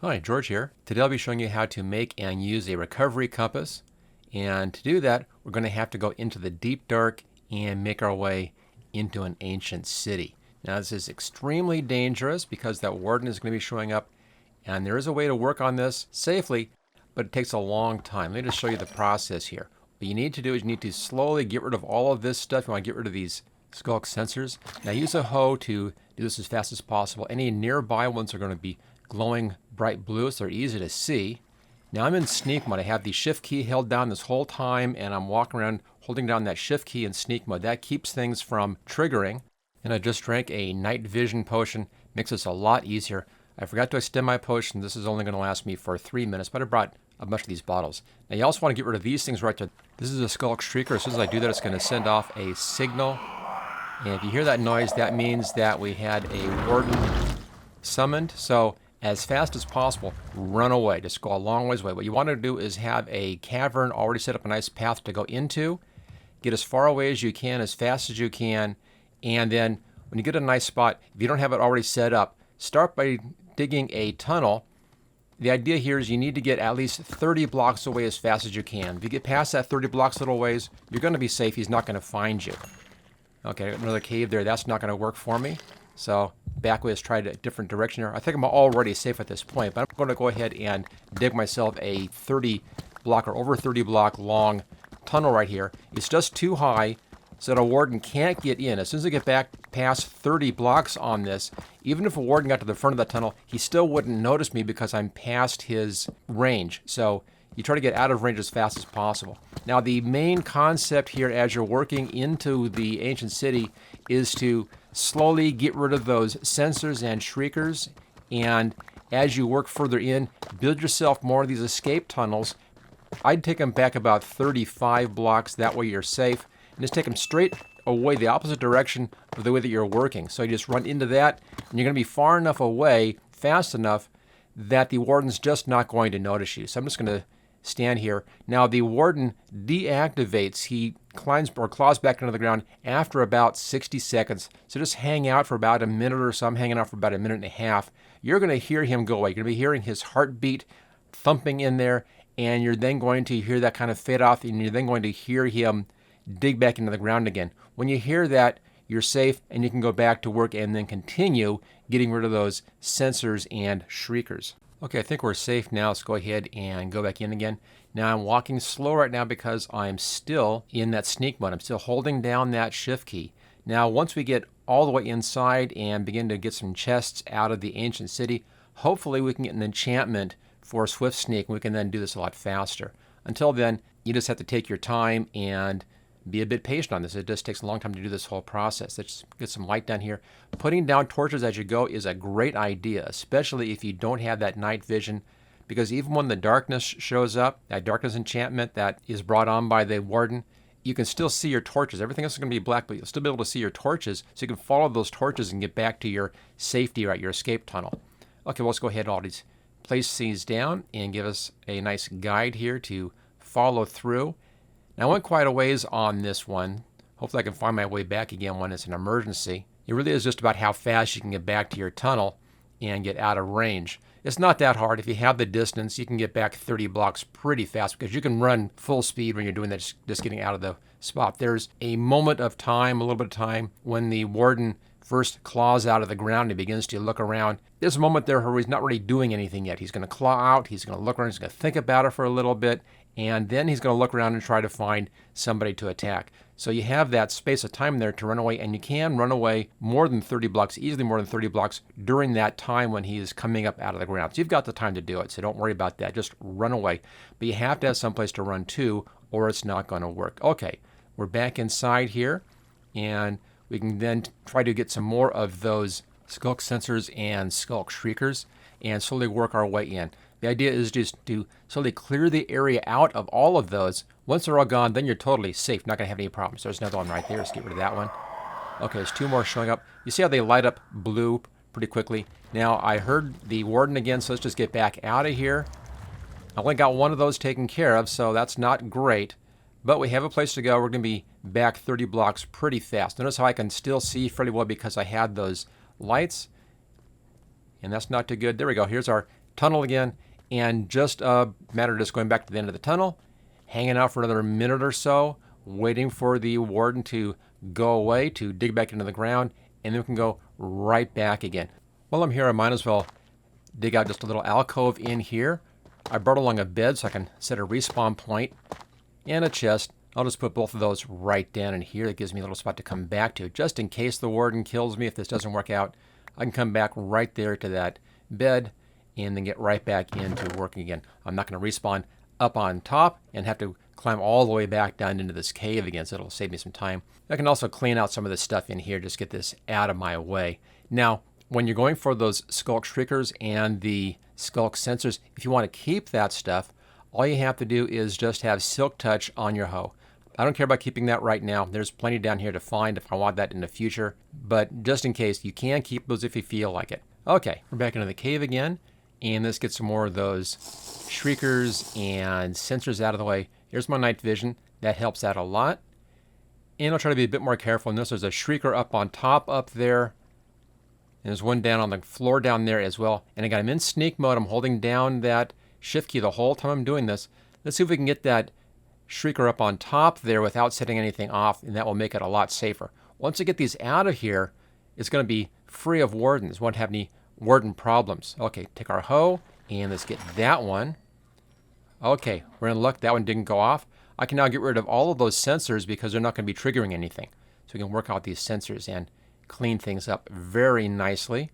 Hi, George here. Today I'll be showing you how to make and use a recovery compass. And to do that, we're going to have to go into the deep dark and make our way into an ancient city. Now this is extremely dangerous because that warden is going to be showing up, and there is a way to work on this safely, but it takes a long time. Let me just show you the process here. What you need to do is you need to slowly get rid of all of this stuff. You want to get rid of these Skulk sensors. Now use a hoe to do this as fast as possible. Any nearby ones are going to be glowing bright blue, so they're easy to see. Now I'm in sneak mode. I have the shift key held down this whole time, and I'm walking around holding down that shift key in sneak mode. That keeps things from triggering. And I just drank a night vision potion. Makes this a lot easier. I forgot to extend my potion. This is only going to last me for 3 minutes, but I brought a bunch of these bottles. Now you also want to get rid of these things right there. This is a Skulk Shrieker. As soon as I do that, it's going to send off a signal. And if you hear that noise, that means that we had a warden summoned. So as fast as possible, run away. Just go a long ways away. What you want to do is have a cavern already set up, a nice path to go into. Get as far away as you can, as fast as you can. And then when you get a nice spot, if you don't have it already set up, start by digging a tunnel. The idea here is you need to get at least 30 blocks away as fast as you can. If you get past that 30 blocks little ways, you're going to be safe. He's not going to find you. Okay, another cave there. That's not going to work for me. So back way, let's try a different direction here. I think I'm already safe at this point, but I'm going to go ahead and dig myself a 30 block or over 30 block long tunnel right here. It's just too high so that a warden can't get in. As soon as I get back past 30 blocks on this, even if a warden got to the front of the tunnel, he still wouldn't notice me because I'm past his range. So you try to get out of range as fast as possible. Now the main concept here as you're working into the ancient city is to slowly get rid of those sensors and shriekers, and as you work further in, build yourself more of these escape tunnels. I'd take them back about 35 blocks, that way you're safe, and just take them straight away the opposite direction of the way that you're working. So you just run into that, and you're going to be far enough away, fast enough, that the warden's just not going to notice you. So I'm just going to stand here. Now the warden deactivates. He climbs or claws back into the ground after about 60 seconds. So just hang out for about a minute or so. I'm hanging out for about a minute and a half. You're going to hear him go away. You're going to be hearing his heartbeat thumping in there, and you're then going to hear that kind of fade off, and you're then going to hear him dig back into the ground again. When you hear that, you're safe, and you can go back to work and then continue getting rid of those sensors and shriekers. Okay, I think we're safe now. Let's go ahead and go back in again. Now I'm walking slow right now because I'm still in that sneak mode. I'm still holding down that shift key. Now once we get all the way inside and begin to get some chests out of the ancient city, hopefully we can get an enchantment for swift sneak, and we can then do this a lot faster. Until then, you just have to take your time and be a bit patient on this. It just takes a long time to do this whole process. Let's get some light down here. Putting down torches as you go is a great idea, especially if you don't have that night vision, because even when the darkness shows up, that darkness enchantment that is brought on by the warden, you can still see your torches. Everything else is going to be black, but you'll still be able to see your torches, so you can follow those torches and get back to your safety, right, your escape tunnel. Okay, well, let's go ahead and all these place these down and give us a nice guide here to follow through. Now I went quite a ways on this one. Hopefully I can find my way back again when it's an emergency. It really is just about how fast you can get back to your tunnel and get out of range. It's not that hard. If you have the distance, you can get back 30 blocks pretty fast because you can run full speed when you're doing that, just getting out of the spot. There's a moment of time, a little bit of time, when the warden first claws out of the ground and begins to look around. There's a moment there where he's not really doing anything yet. He's going to claw out, he's going to look around, he's going to think about it for a little bit, and then he's going to look around and try to find somebody to attack. So you have that space of time there to run away, and you can run away more than 30 blocks, easily more than 30 blocks during that time when he is coming up out of the ground. So you've got the time to do it, so don't worry about that. Just run away. But you have to have someplace to run to, or it's not going to work. Okay, we're back inside here, and we can then try to get some more of those Skulk sensors and Skulk shriekers and slowly work our way in. The idea is just to slowly clear the area out of all of those. Once they're all gone, then you're totally safe. Not going to have any problems. There's another one right there. Let's get rid of that one. Okay, there's two more showing up. You see how they light up blue pretty quickly? Now, I heard the warden again, so let's just get back out of here. I only got one of those taken care of, so that's not great. But we have a place to go. We're going to be back 30 blocks pretty fast. Notice how I can still see fairly well because I had those lights. And that's not too good. There we go. Here's our tunnel again, and just a matter of just going back to the end of the tunnel, hanging out for another minute or so, waiting for the warden to go away, to dig back into the ground, and then we can go right back again. While I'm here, I might as well dig out just a little alcove in here. I brought along a bed so I can set a respawn point and a chest. I'll just put both of those right down in here. That gives me a little spot to come back to. Just in case the warden kills me, if this doesn't work out, I can come back right there to that bed and then get right back into working again. I'm not going to respawn up on top and have to climb all the way back down into this cave again, so it'll save me some time. I can also clean out some of this stuff in here, just get this out of my way. Now, when you're going for those Skulk Shreakers and the Skulk sensors, if you want to keep that stuff, all you have to do is just have Silk Touch on your hoe. I don't care about keeping that right now. There's plenty down here to find if I want that in the future. But just in case, you can keep those if you feel like it. Okay, we're back into the cave again. And let's get some more of those Shreakers and sensors out of the way. Here's my night vision. That helps out a lot. And I'll try to be a bit more careful. Notice there's a Shrieker up on top up there. And there's one down on the floor down there as well. And again, I'm in sneak mode. I'm holding down that shift key the whole time I'm doing this. Let's see if we can get that Shrieker up on top there without setting anything off, and that will make it a lot safer. Once I get these out of here, it's going to be free of wardens. Won't have any warden problems. Okay, take our hoe, and let's get that one. Okay, we're in luck. That one didn't go off. I can now get rid of all of those sensors because they're not going to be triggering anything. So we can work out these sensors and clean things up very nicely.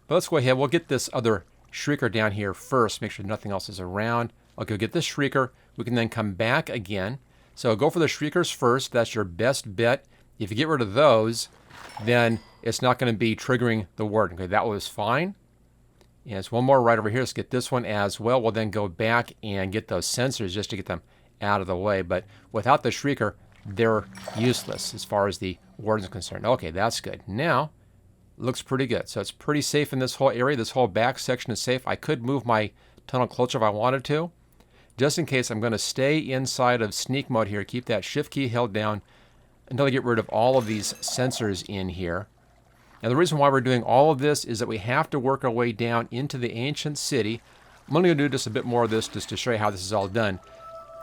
But let's go ahead. We'll get this other Shrieker down here first. Make sure nothing else is around. Okay, we'll get this Shrieker. We can then come back again. So go for the Shriekers first. That's your best bet. If you get rid of those, then it's not going to be triggering the warden. Okay, that was fine. And there's one more right over here. Let's get this one as well. We'll then go back and get those sensors just to get them out of the way. But without the Shrieker, they're useless as far as the warden is concerned. Okay, that's good. Now, looks pretty good. So it's pretty safe in this whole area. This whole back section is safe. I could move my tunnel closer if I wanted to. Just in case, I'm going to stay inside of sneak mode here. Keep that shift key held down until I get rid of all of these sensors in here. Now, the reason why we're doing all of this is that we have to work our way down into the ancient city. I'm only going to do just a bit more of this just to show you how this is all done.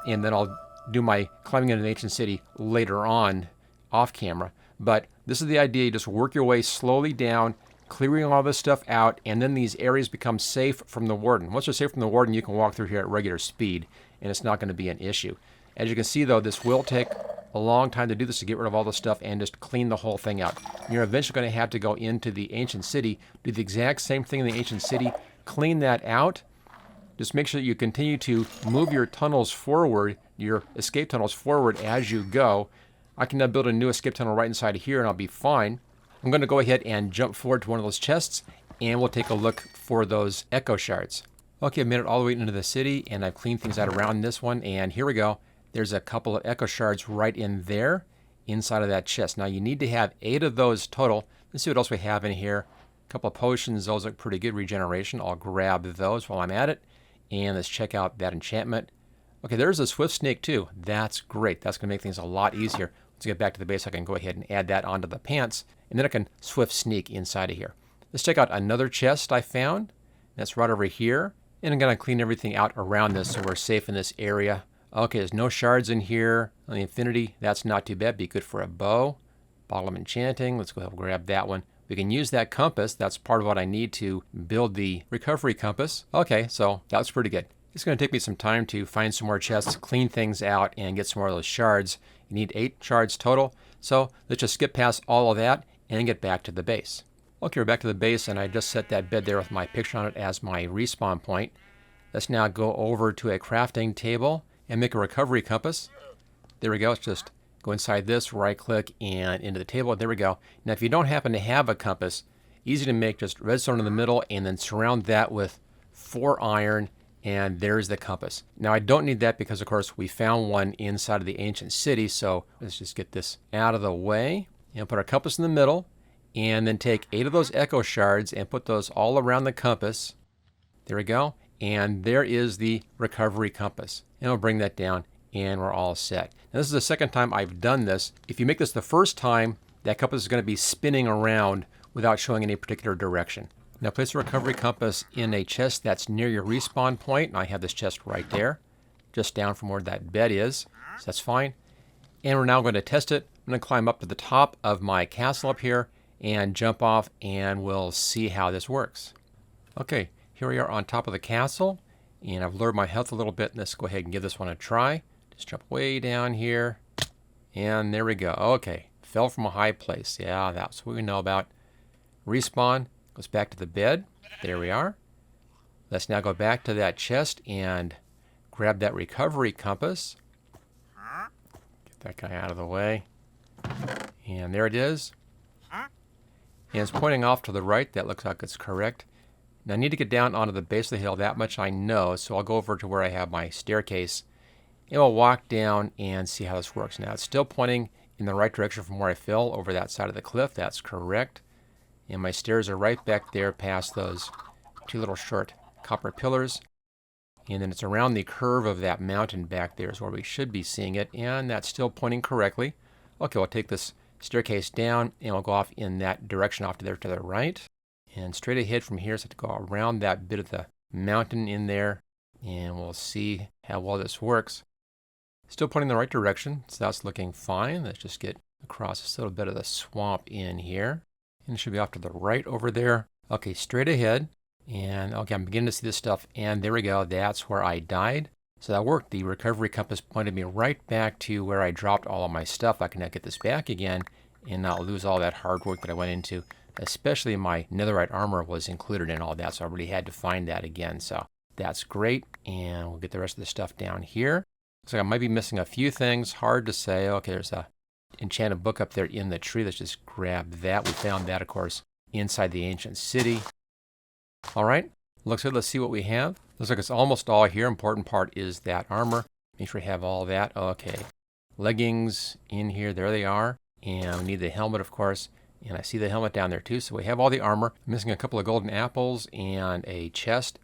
And then I'll do my climbing into the ancient city later on off camera. But this is the idea. You just work your way slowly down, clearing all this stuff out, and then these areas become safe from the warden. Once they're safe from the warden, you can walk through here at regular speed, and it's not going to be an issue. As you can see, though, this will take a long time to do this, to get rid of all the stuff and just clean the whole thing out. You're eventually going to have to go into the ancient city, do the exact same thing in the ancient city, clean that out. Just make sure that you continue to move your tunnels forward, your escape tunnels forward as you go. I can now build a new escape tunnel right inside of here, and I'll be fine. I'm going to go ahead and jump forward to one of those chests, and we'll take a look for those Echo Shards. Okay, I've made it all the way into the city, and I've cleaned things out around this one, and here we go. There's a couple of Echo Shards right in there, inside of that chest. Now, you need to have 8 of those total. Let's see what else we have in here. A couple of potions. Those look pretty good. Regeneration. I'll grab those while I'm at it. And let's check out that enchantment. Okay, there's a Swift Snake, too. That's great. That's going to make things a lot easier. Let's get back to the base. I can go ahead and add that onto the pants, and then I can Swift Sneak inside of here. Let's check out another chest I found. That's right over here. And I'm going to clean everything out around this so we're safe in this area. Okay, there's no shards in here. On the Infinity, that's not too bad. Be good for a bow. Bottle of Enchanting. Let's go ahead and grab that one. We can use that compass. That's part of what I need to build the recovery compass. Okay, so that was pretty good. It's going to take me some time to find some more chests, clean things out, and get some more of those shards. You need 8 shards total. So let's just skip past all of that and get back to the base. Okay, we're back to the base, and I just set that bed there with my picture on it as my respawn point. Let's now go over to a crafting table and make a recovery compass. There we go. It's just go inside this, right-click, and into the table. There we go. Now, if you don't happen to have a compass, easy to make. Just redstone in the middle, and then surround that with 4 iron, and there's the compass. Now, I don't need that because, of course, we found one inside of the ancient city, so let's just get this out of the way. And put our compass in the middle, and then take 8 of those Echo Shards and put those all around the compass. There we go. And there is the recovery compass. And we'll bring that down, and we're all set. Now, this is the second time I've done this. If you make this the first time, that compass is going to be spinning around without showing any particular direction. Now place the recovery compass in a chest that's near your respawn point. And I have this chest right there, just down from where that bed is. So that's fine. And we're now going to test it. I'm going to climb up to the top of my castle up here and jump off, and we'll see how this works. Okay, here we are on top of the castle, and I've lowered my health a little bit. Let's go ahead and give this one a try. Just jump way down here, and there we go. Okay, fell from a high place. Yeah, that's what we know about. Respawn, goes back to the bed. There we are. Let's now go back to that chest and grab that recovery compass. Get that guy out of the way. And there it is. And it's pointing off to the right. That looks like it's correct. Now I need to get down onto the base of the hill. That much I know. So I'll go over to where I have my staircase. And we'll walk down and see how this works. Now it's still pointing in the right direction from where I fell over that side of the cliff. That's correct. And my stairs are right back there past those two little short copper pillars. And then it's around the curve of that mountain back there is where we should be seeing it. And that's still pointing correctly. Okay, we'll take this staircase down and we'll go off in that direction off to there to the right. And straight ahead from here, so I have to go around that bit of the mountain in there. And we'll see how well this works. Still pointing in the right direction, so that's looking fine. Let's just get across this little bit of the swamp in here. And it should be off to the right over there. Okay, straight ahead. And okay, I'm beginning to see this stuff. And there we go. That's where I died. So that worked. The recovery compass pointed me right back to where I dropped all of my stuff. I can now get this back again and not lose all that hard work that I went into. Especially my netherite armor was included in all that. So I really had to find that again. So that's great. And we'll get the rest of the stuff down here. Looks like I might be missing a few things. Hard to say. Okay, there's a enchanted book up there in the tree. Let's just grab that. We found that, of course, inside the ancient city. All right, looks good. Let's see what we have. Looks like it's almost all here. Important part is that armor. Make sure you have all that. Okay, leggings in here. There they are. And we need the helmet, of course. And I see the helmet down there too. So we have all the armor. I'm missing a couple of golden apples and a chest.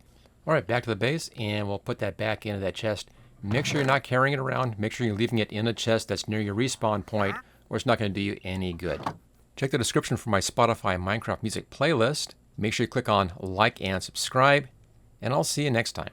All right, back to the base, and we'll put that back into that chest. Make sure you're not carrying it around. Make sure you're leaving it in a chest that's near your respawn point, or it's not going to do you any good. Check the description for my Spotify Minecraft music playlist. Make sure you click on like and subscribe, and I'll see you next time.